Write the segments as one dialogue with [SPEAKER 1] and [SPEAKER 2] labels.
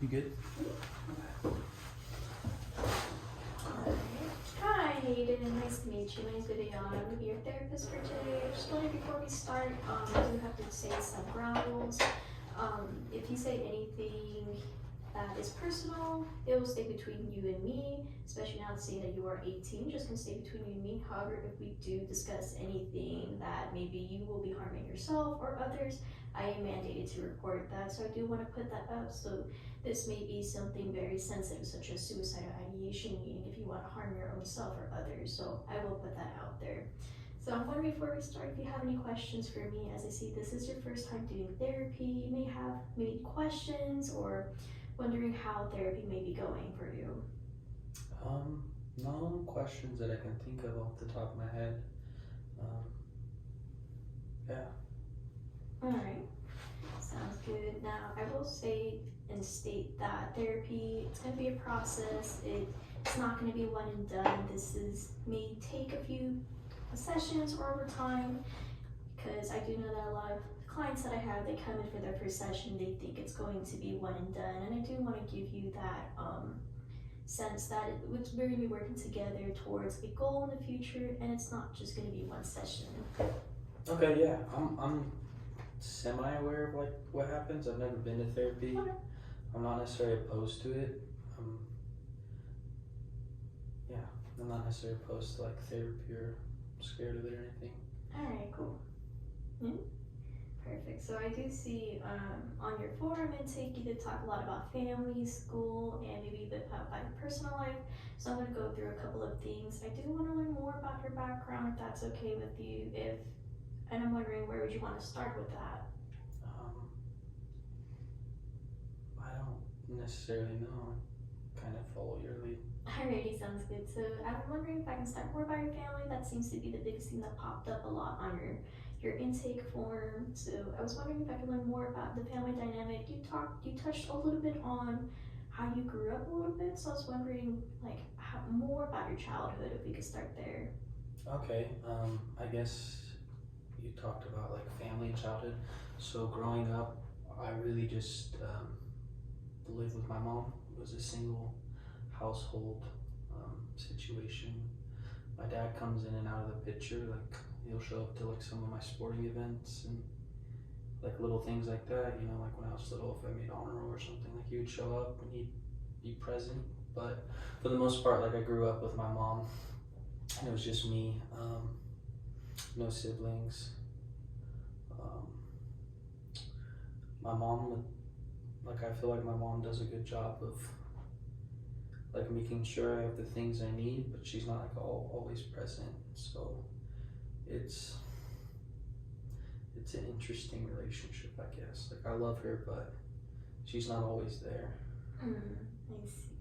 [SPEAKER 1] You good?
[SPEAKER 2] Hi, Hayden. Nice to meet you. My name's Viviana. I'm gonna be your therapist for today. Just wondering before we start, I do have to say some ground rules. If you say anything that is personal, it will stay between you and me, especially now seeing that you are 18, just gonna stay between you and me. However, if we do discuss anything that maybe you will be harming yourself or others, I am mandated to report that. So I do want to put that up. So this may be something very sensitive, such as suicidal ideation, meaning if you want to harm your own self or others. So I will put that out there. So I'm wondering before we start, if you have any questions for me, as I see this is your first time doing therapy, you may have maybe questions or wondering how therapy may be going for you.
[SPEAKER 1] No questions that I can think of off the top of my head. Yeah.
[SPEAKER 2] Alright, sounds good. Now, I will say and state that therapy, it's going to be a process. It's not going to be one and done. May take a few sessions or over time, because I do know that a lot of clients that I have, they come in for their first session, they think it's going to be one and done, and I do want to give you that sense that we're going to be working together towards a goal in the future, and it's not just going to be one session.
[SPEAKER 1] Okay, yeah. I'm semi-aware of like what happens. I've never been to therapy.
[SPEAKER 2] Okay.
[SPEAKER 1] I'm not necessarily opposed to it. Yeah, I'm not necessarily opposed to like therapy or scared of it or anything.
[SPEAKER 2] Alright, cool. Yeah. Perfect. So I do see on your form intake you did talk a lot about family, school, and maybe a bit about your personal life. So I'm going to go through a couple of things. I do want to learn more about your background, if that's okay with you. And I'm wondering, where would you want to start with that?
[SPEAKER 1] I don't necessarily know. Kind of follow your lead.
[SPEAKER 2] Alrighty, sounds good. So I'm wondering if I can start more about your family. That seems to be the biggest thing that popped up a lot on your intake form. So I was wondering if I could learn more about the family dynamic. You touched a little bit on how you grew up a little bit. So I was wondering like more about your childhood, if we could start there.
[SPEAKER 1] Okay. I guess you talked about like family and childhood. So growing up, I really just lived with my mom. It was a single household situation. My dad comes in and out of the picture. Like he'll show up to like some of my sporting events and like little things like that. You know, like when I was little, if I made honor roll or something, like he would show up and he'd be present. But for the most part, like I grew up with my mom, and it was just me. No siblings. My mom, like I feel like my mom does a good job of like making sure I have the things I need, but she's not like always present. So it's an interesting relationship, I guess. Like I love her, but she's not always there.
[SPEAKER 2] I see.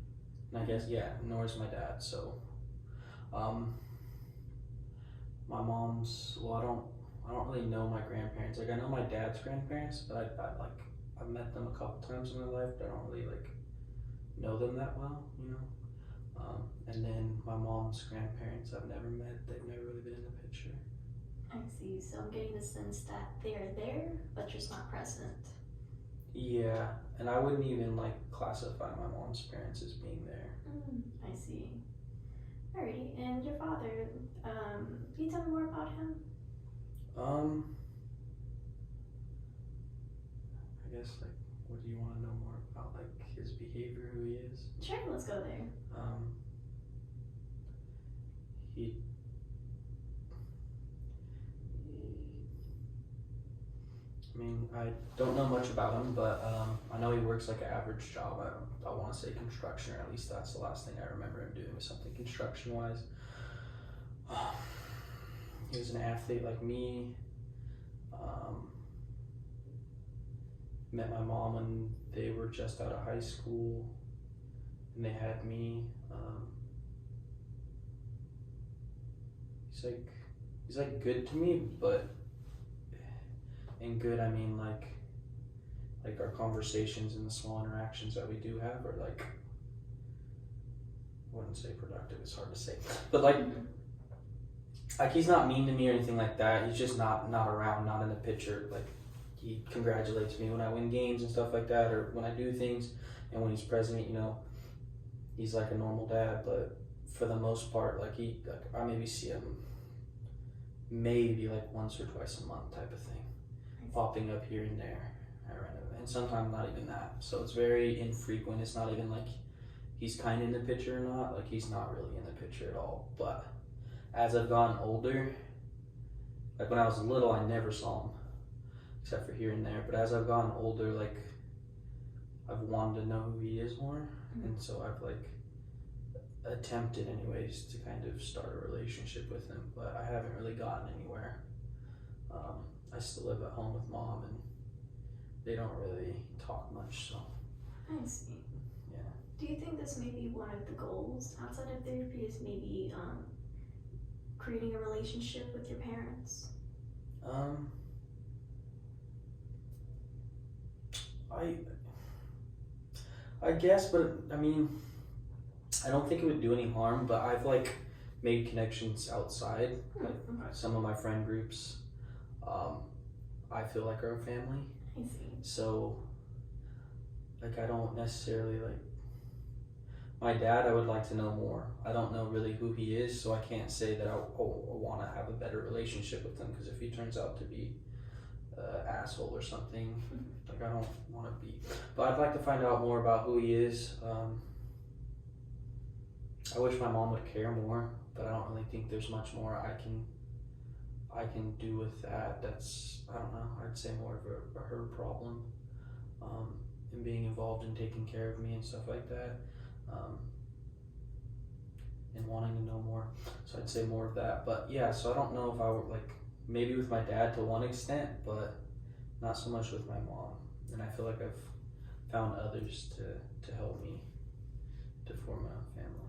[SPEAKER 1] And I guess nor is my dad. So my mom's, well, I don't really know my grandparents. Like I know my dad's grandparents, but I've met them a couple times in my life, but I don't really like know them that well, you know. And then my mom's grandparents I've never met. They've never really been in the picture.
[SPEAKER 2] I see. So I'm getting the sense that they are there, but just not present.
[SPEAKER 1] Yeah, and I wouldn't even like classify my mom's parents as being there.
[SPEAKER 2] I see. Alrighty, and your father, can you tell me more about him?
[SPEAKER 1] I guess like, what do you want to know more about, like his behavior, who he is?
[SPEAKER 2] Sure, let's go there.
[SPEAKER 1] I mean, I don't know much about him, but I know he works like an average job. I want to say construction, or at least that's the last thing I remember him doing, was something construction-wise. He was an athlete like me. Met my mom when they were just out of high school, and they had me. He's like good to me, but in good I mean like our conversations and the small interactions that we do have are like, I wouldn't say productive, it's hard to say, but like he's not mean to me or anything like that. He's just not around, not in the picture. Like he congratulates me when I win games and stuff like that, or when I do things, and when he's present, you know, he's like a normal dad. But for the most part, like I maybe see him maybe like once or twice a month type of thing, popping up here and there, and sometimes not even that. So it's very infrequent. It's not even like he's kind of in the picture or not. Like he's not really in the picture at all. But as I've gotten older, like when I was little, I never saw him except for here and there. But as I've gotten older, like I've wanted to know who he is more, and so I've like attempted anyways to kind of start a relationship with him, but I haven't really gotten anywhere. I still live at home with mom, and they don't really talk much, so.
[SPEAKER 2] I see.
[SPEAKER 1] Yeah.
[SPEAKER 2] Do you think this may be one of the goals outside of therapy is maybe creating a relationship with your parents?
[SPEAKER 1] I guess, but I mean, I don't think it would do any harm, but I've like made connections outside, like some of my friend groups, I feel like are a family.
[SPEAKER 2] I see.
[SPEAKER 1] So, like, I don't necessarily like my dad. I would like to know more. I don't know really who he is, so I can't say that I want to have a better relationship with him. Because if he turns out to be an asshole or something, like I don't want to be. But I'd like to find out more about who he is. I wish my mom would care more, but I don't really think there's much more I can do with that. That's, I don't know, I'd say more of a her problem, and being involved in taking care of me and stuff like that, and wanting to know more. So I'd say more of that. But yeah, so I don't know if I would like, maybe with my dad to one extent, but not so much with my mom. And I feel like I've found others to help me to form a family.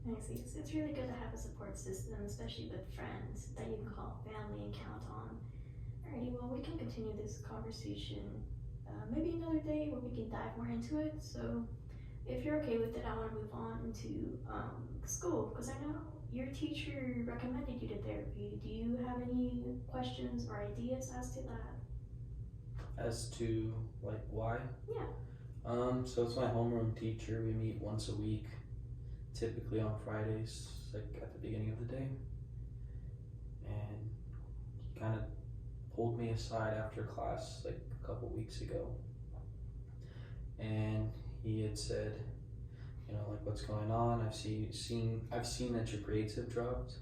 [SPEAKER 2] I see. So it's really good to have a support system, especially with friends that you can call family and count on. Alrighty, well, we can continue this conversation maybe another day where we can dive more into it. So if you're okay with it, I want to move on into school, because I know your teacher recommended you to therapy. Do you have any questions or ideas as to that?
[SPEAKER 1] As to like why?
[SPEAKER 2] Yeah.
[SPEAKER 1] So it's my homeroom teacher. We meet once a week, typically on Fridays, like at the beginning of the day. And he kind of pulled me aside after class like a couple weeks ago. And he had said, you know, like, what's going on? I've seen that your grades have dropped.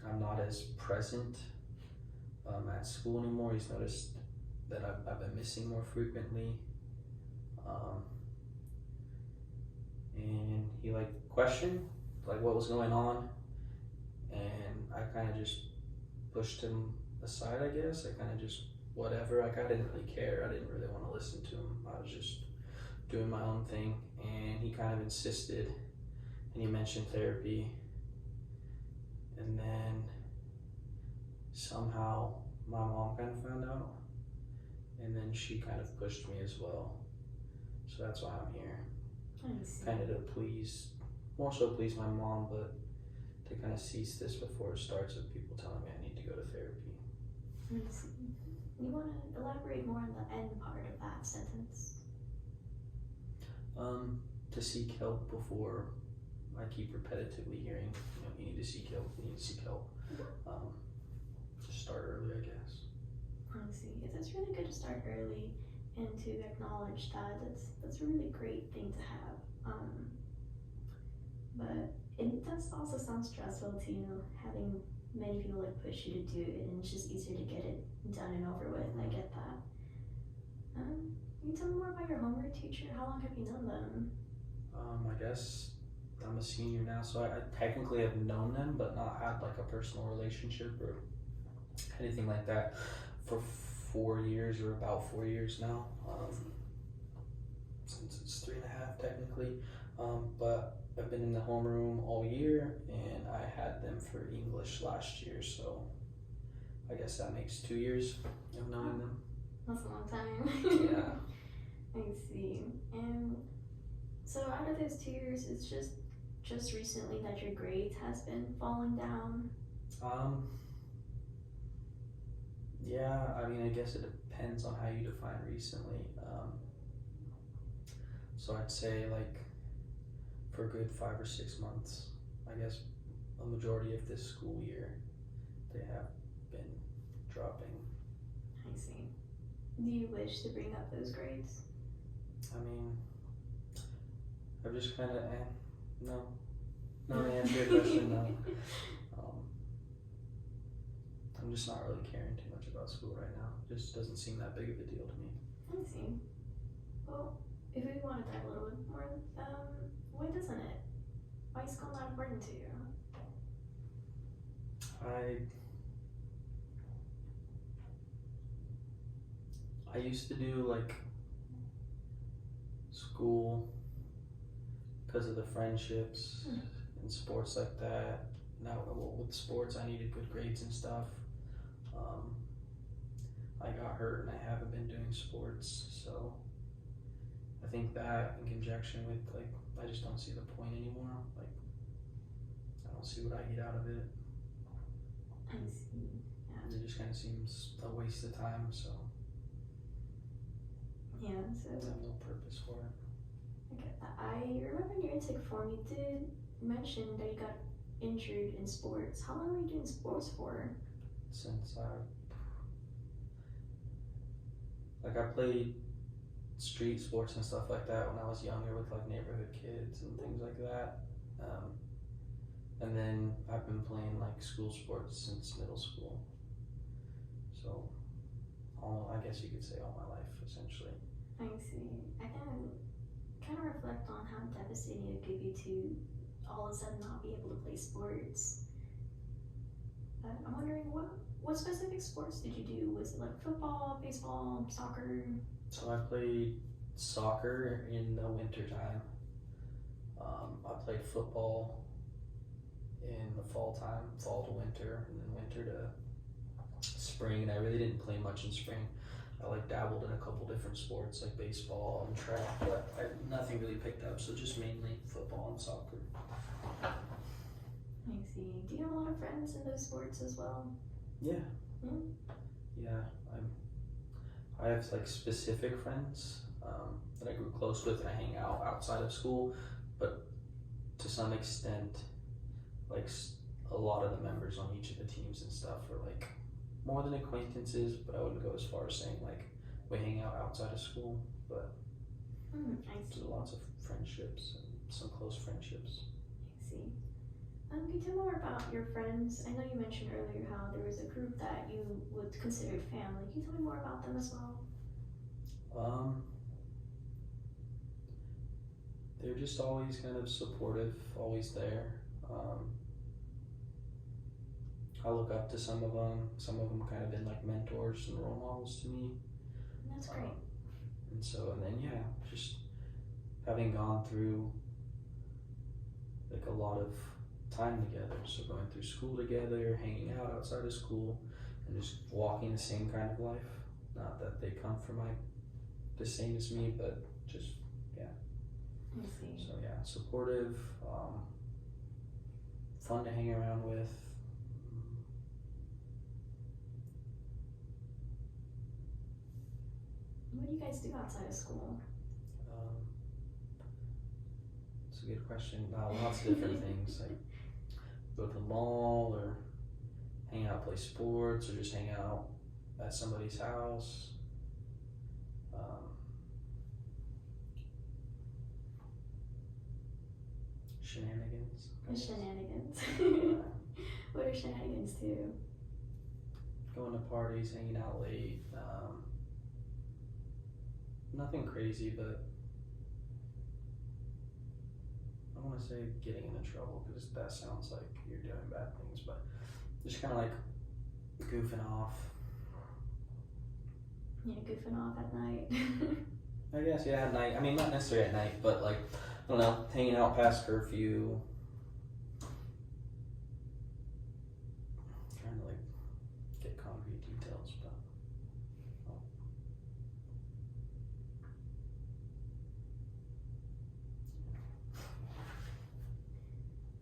[SPEAKER 1] I'm not as present at school anymore. He's noticed that I've been missing more frequently. And he like questioned like what was going on, and I kind of just pushed him aside, I guess. I kind of just whatever, like I didn't really care. I didn't really want to listen to him. I was just doing my own thing, and he kind of insisted, and he mentioned therapy, and then somehow my mom kind of found out, and then she kind of pushed me as well. So that's why I'm here. Kind of to please, more so please my mom, but to kind of cease this before it starts with people telling me I need to go to therapy.
[SPEAKER 2] I see. You want to elaborate more on the end part of that sentence?
[SPEAKER 1] To seek help before I keep repetitively hearing, you know, you need to seek help, you need to seek help. Just start early, I guess.
[SPEAKER 2] I see. It's really good to start early and to acknowledge that. That's a really great thing to have. But it does also sound stressful to, you know, having many people like push you to do it, and it's just easier to get it done and over with. I get that. Can you tell me more about your homework teacher? How long have you known them?
[SPEAKER 1] I guess I'm a senior now, so I technically have known them, but not had like a personal relationship or anything like that for 4 years, or about 4 years now. Since it's 3.5 technically. But I've been in the homeroom all year, and I had them for English last year, so I guess that makes 2 years of knowing them.
[SPEAKER 2] That's a long time.
[SPEAKER 1] Yeah.
[SPEAKER 2] I see. And so out of those 2 years, it's just recently that your grades has been falling down.
[SPEAKER 1] Yeah, I mean, I guess it depends on how you define recently. So I'd say like for a good 5 or 6 months, I guess a majority of this school year, they have been dropping.
[SPEAKER 2] I see. Do you wish to bring up those grades?
[SPEAKER 1] I mean, I've just kind of, no. No, to answer your question, no. I'm just not really caring too much about school right now. Just doesn't seem that big of a deal to me.
[SPEAKER 2] I see. Well, if we want to dive a little bit more, why doesn't it? Why is school not important to you?
[SPEAKER 1] I used to do like school because of the friendships and sports like that. Now, well, with sports, I needed good grades and stuff. I got hurt and I haven't been doing sports, so I think that in conjunction with like, I just don't see the point anymore. Like, I don't see what I get out of it.
[SPEAKER 2] I see. Yeah.
[SPEAKER 1] It just kind of seems a waste of time, so
[SPEAKER 2] Yeah, so
[SPEAKER 1] I have no purpose for it.
[SPEAKER 2] I get that. I remember in your intake form you did mention that you got injured in sports. How long were you doing sports for?
[SPEAKER 1] Since I played street sports and stuff like that when I was younger with like neighborhood kids and things like that. And then I've been playing like school sports since middle school. So, I guess you could say all my life essentially.
[SPEAKER 2] I see. I can kind of reflect on how devastating it could be to all of a sudden not be able to play sports. But I'm wondering what specific sports did you do? Was it like football, baseball, soccer?
[SPEAKER 1] So I played soccer in the winter time. I played football in the fall time, fall to winter, and then winter to spring. And I really didn't play much in spring. I like dabbled in a couple different sports like baseball and track, but nothing really picked up. So just mainly football and soccer.
[SPEAKER 2] I see. Do you have a lot of friends in those sports as well?
[SPEAKER 1] Yeah.
[SPEAKER 2] Hmm?
[SPEAKER 1] Yeah. I have like specific friends that I grew close with and I hang out outside of school, but to some extent, like a lot of the members on each of the teams and stuff are like more than acquaintances, but I wouldn't go as far as saying like we hang out outside of school, but
[SPEAKER 2] I see.
[SPEAKER 1] there's lots of friendships and some close friendships.
[SPEAKER 2] I see. Can you tell more about your friends? I know you mentioned earlier how there was a group that you would consider family. Can you tell me more about them as well?
[SPEAKER 1] They're just always kind of supportive, always there. I look up to some of them. Some of them kind of been like mentors and role models to me.
[SPEAKER 2] That's great.
[SPEAKER 1] And then yeah, just having gone through like a lot of time together. So going through school together, hanging out outside of school, and just walking the same kind of life. Not that they come from like the same as me, but just yeah.
[SPEAKER 2] I see.
[SPEAKER 1] So yeah, supportive, fun to hang around with.
[SPEAKER 2] What do you guys do outside of school?
[SPEAKER 1] It's a good question. Lots of different things, like go to the mall or hang out, play sports, or just hang out at somebody's house. Shenanigans.
[SPEAKER 2] Shenanigans.
[SPEAKER 1] Yeah.
[SPEAKER 2] What are shenanigans too?
[SPEAKER 1] Going to parties, hanging out late. Nothing crazy, but I don't want to say getting into trouble because that sounds like you're doing bad things, but just kind of like goofing off.
[SPEAKER 2] Yeah, goofing off at night.
[SPEAKER 1] I guess, yeah, at night. I mean, not necessarily at night, but like, I don't know, hanging out past curfew. Trying to like get concrete details, but.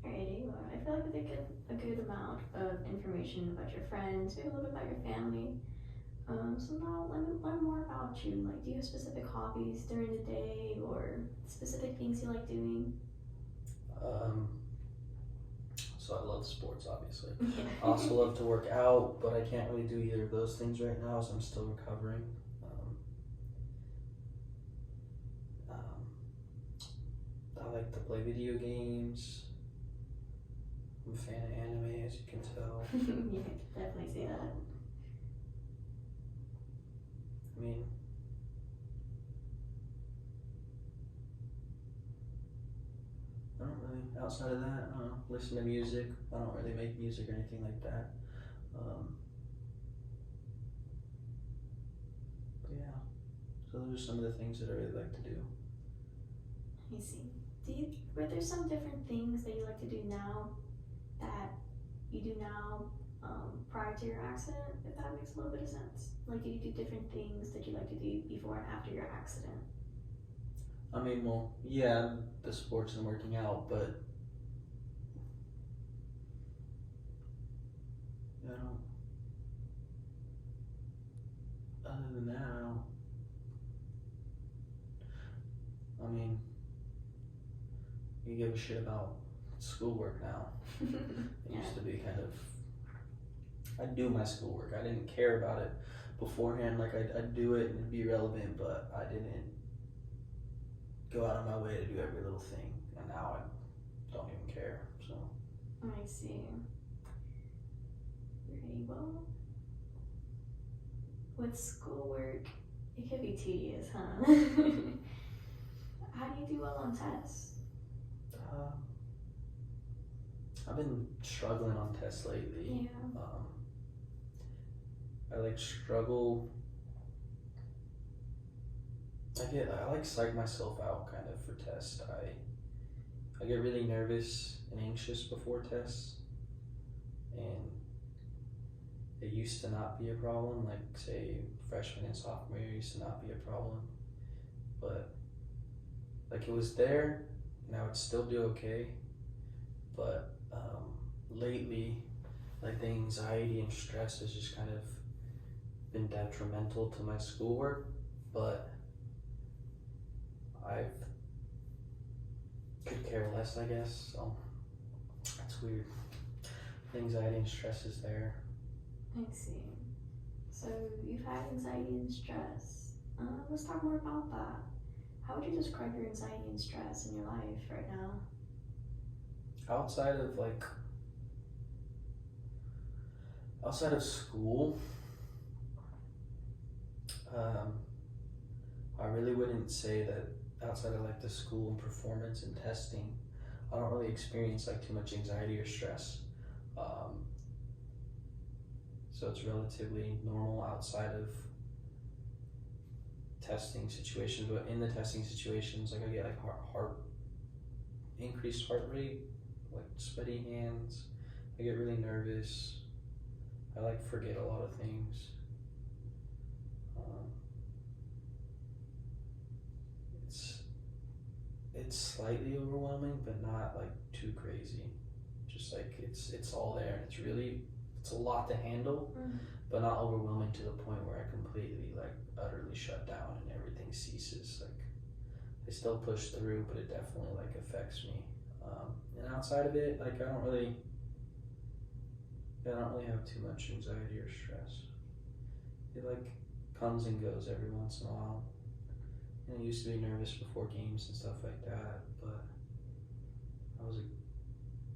[SPEAKER 2] Alrighty, well, I feel like we did get a good amount of information about your friends, maybe a little bit about your family. So now let me learn more about you. Like, do you have specific hobbies during the day or specific things you like doing?
[SPEAKER 1] Um, so I love sports, obviously.
[SPEAKER 2] Yeah.
[SPEAKER 1] I also love to work out, but I can't really do either of those things right now as I'm still recovering. Um, I like to play video games. I'm a fan of anime, as you can tell.
[SPEAKER 2] Yeah, I can definitely see that.
[SPEAKER 1] I mean, I don't really, outside of that, I don't know, listen to music. I don't really make music or anything like that. But yeah, so those are some of the things that I really like to do.
[SPEAKER 2] I see. Were there some different things that you like to do now that you do now prior to your accident, if that makes a little bit of sense? Like, did you do different things that you like to do before and after your accident?
[SPEAKER 1] I mean, well, yeah, the sports and working out, but I don't, other than that, I mean, you give a shit about schoolwork now. It
[SPEAKER 2] Yeah.
[SPEAKER 1] used to be kind of, I'd do my schoolwork. I didn't care about it beforehand. Like, I'd do it and it'd be relevant, but I didn't go out of my way to do every little thing. And now I don't even care, so.
[SPEAKER 2] I see. Very well. With schoolwork, it can be tedious, huh? How do you do well on tests?
[SPEAKER 1] I've been struggling on tests lately.
[SPEAKER 2] Yeah.
[SPEAKER 1] I like struggle. I like psych myself out kind of for tests. I get really nervous and anxious before tests, and it used to not be a problem. Like, say, freshman and sophomore year used to not be a problem, but like, it was there, and I would still do okay. But lately, like, the anxiety and stress has just kind of been detrimental to my schoolwork. But I could care less, I guess. So that's weird. The anxiety and stress is there.
[SPEAKER 2] I see. So you've had anxiety and stress. Let's talk more about that. How would you describe your anxiety and stress in your life right now?
[SPEAKER 1] Outside of school, I really wouldn't say that outside of like the school and performance and testing, I don't really experience like too much anxiety or stress. So it's relatively normal outside of testing situations, but in the testing situations, like, I get like increased heart rate, like sweaty hands. I get really nervous. I like forget a lot of things. It's slightly overwhelming, but not like too crazy. Just like it's all there. It's a lot to handle, but not overwhelming to the point where I completely like utterly shut down and everything ceases. Like, I still push through, but it definitely like affects me. And outside of it, like, I don't really have too much anxiety or stress. It like comes and goes every once in a while. And I used to be nervous before games and stuff like that, but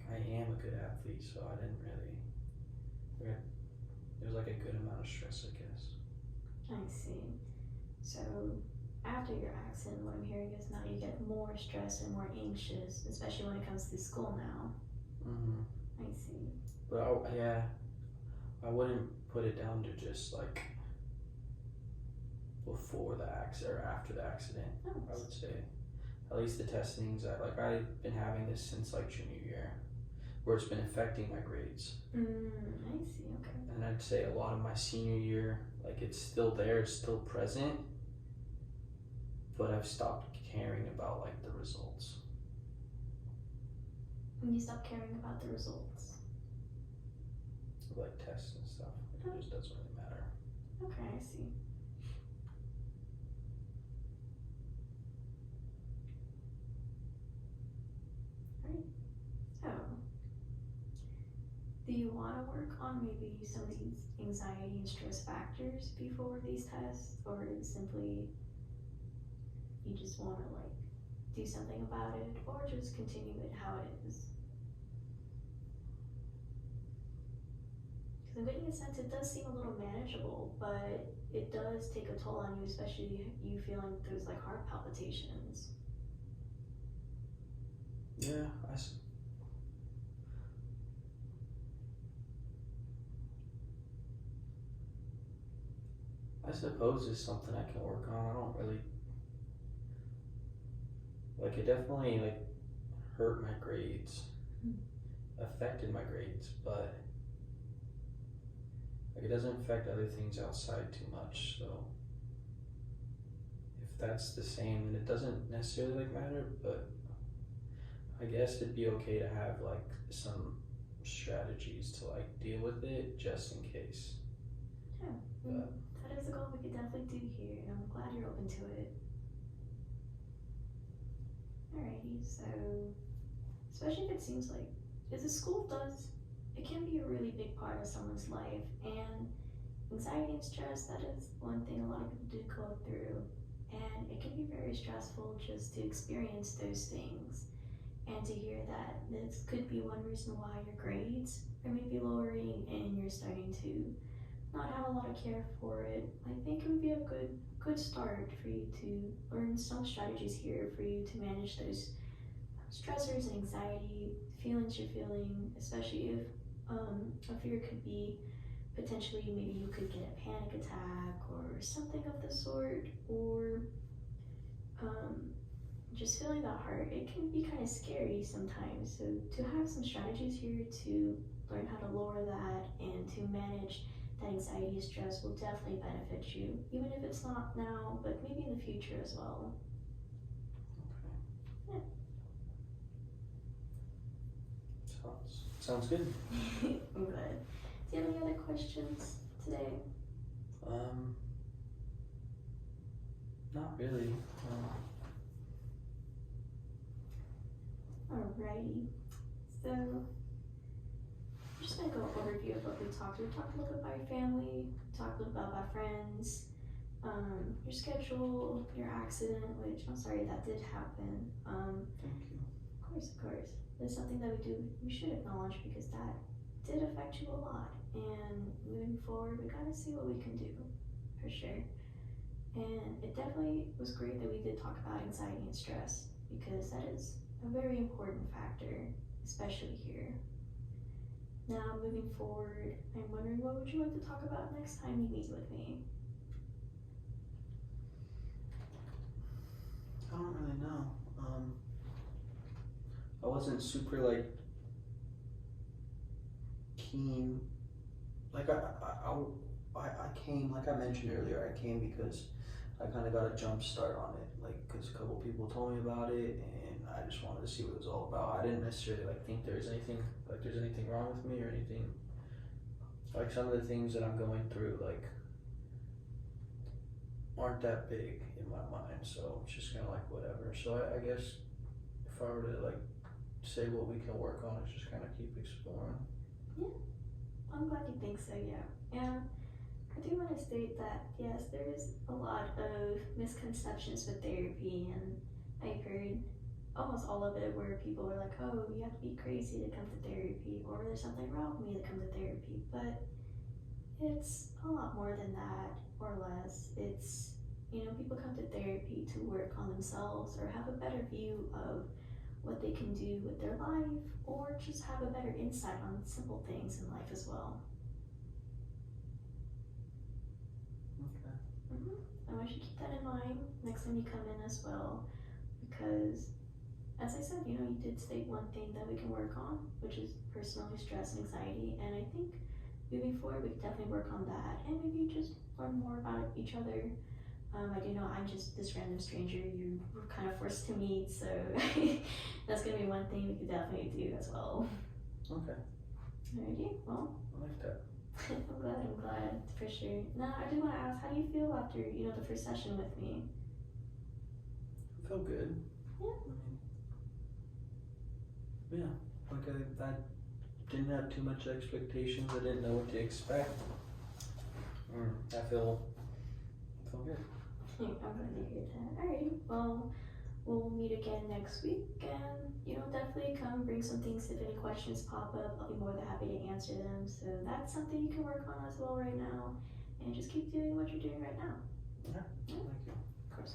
[SPEAKER 1] I am a good athlete, so I didn't really. There was like a good amount of stress, I guess.
[SPEAKER 2] I see. So after your accident, what I'm hearing is now you get more stressed and more anxious, especially when it comes to school now. I see.
[SPEAKER 1] But I wouldn't put it down to just like before the accident or after the accident. I would say at least the testing anxiety. Like, I've been having this since like junior year, where it's been affecting my grades.
[SPEAKER 2] I see. Okay.
[SPEAKER 1] And I'd say a lot of my senior year, like, it's still there, it's still present, but I've stopped caring about like the results.
[SPEAKER 2] You stop caring about the results.
[SPEAKER 1] Like tests and stuff. Like, it just doesn't really matter.
[SPEAKER 2] Okay, I see. Alright. So, do you want to work on maybe some of these anxiety and stress factors before these tests, or is simply you just want to like do something about it, or just continue it how it is? Because I'm getting a sense it does seem a little manageable, but it does take a toll on you, especially you feeling those like heart palpitations.
[SPEAKER 1] Yeah, I suppose it's something I can work on. I don't really like it. Definitely like hurt my grades, affected my grades, but like it doesn't affect other things outside too much. So if that's the same, then it doesn't necessarily like matter. But I guess it'd be okay to have like some strategies to like deal with it just in case.
[SPEAKER 2] Yeah,
[SPEAKER 1] But
[SPEAKER 2] that is a goal we could definitely do here, and I'm glad you're open to it. Alrighty, so especially if it seems like, because the school does, it can be a really big part of someone's life, and anxiety and stress, that is one thing a lot of people do go through, and it can be very stressful just to experience those things, and to hear that this could be one reason why your grades are maybe lowering and you're starting to not have a lot of care for it. I think it would be a good start for you to learn some strategies here for you to manage those stressors and anxiety feelings you're feeling, especially if a fear could be potentially maybe you could get a panic attack or something of the sort, or um, just feeling that heart. It can be kind of scary sometimes. So to have some strategies here to learn how to lower that and to manage that anxiety and stress will definitely benefit you, even if it's not now, but maybe in the future as well.
[SPEAKER 1] okay. Sounds good.
[SPEAKER 2] I'm glad. Do you have any other questions today?
[SPEAKER 1] Not really.
[SPEAKER 2] Alrighty. So I'm just gonna go overview of what we talked. We talked a little bit about your family, we talked a little bit about friends, your schedule, your accident, which I'm sorry that did happen.
[SPEAKER 1] Thank you.
[SPEAKER 2] Of course. It's something that we should acknowledge because that did affect you a lot. And moving forward, we gotta see what we can do, for sure. And it definitely was great that we did talk about anxiety and stress because that is a very important factor, especially here. Now, moving forward, I'm wondering what would you like to talk about next time you meet with me?
[SPEAKER 1] I don't really know. I wasn't super like keen. Like I came, like I mentioned earlier, I came because I kind of got a jump start on it. Like, cause a couple people told me about it, and I just wanted to see what it was all about. I didn't necessarily like think there's anything wrong with me or anything. Like some of the things that I'm going through, like aren't that big in my mind, so it's just kind of like whatever. So I guess if I were to like say what we can work on is just kind of keep exploring.
[SPEAKER 2] Yeah, I'm glad you think so, yeah. And I do want to state that, yes, there is a lot of misconceptions with therapy, and I've heard almost all of it where people are like, oh, you have to be crazy to come to therapy, or there's something wrong with me to come to therapy. But it's a lot more than that, or less. It's, people come to therapy to work on themselves or have a better view of what they can do with their life, or just have a better insight on simple things in life as well.
[SPEAKER 1] Okay.
[SPEAKER 2] I want you to keep that in mind next time you come in as well, because as I said, you did state one thing that we can work on, which is personally stress and anxiety, and I think moving forward we can definitely work on that and maybe just learn more about each other. I do know I'm just this random stranger you were kind of forced to meet, so that's gonna be one thing we could definitely do as well.
[SPEAKER 1] Okay.
[SPEAKER 2] Alrighty, well,
[SPEAKER 1] I like that.
[SPEAKER 2] I'm glad, for sure. Now, I do want to ask, how do you feel after, the first session with me?
[SPEAKER 1] I feel good.
[SPEAKER 2] Yeah.
[SPEAKER 1] I mean, yeah, like I didn't have too much expectations. I didn't know what to expect. I feel good.
[SPEAKER 2] I'm glad to hear that. Alrighty, well, we'll meet again next week, and definitely come bring some things. If any questions pop up, I'll be more than happy to answer them. So that's something you can work on as well right now, and just keep doing what you're doing right now.
[SPEAKER 1] Yeah, thank you.
[SPEAKER 2] Of course.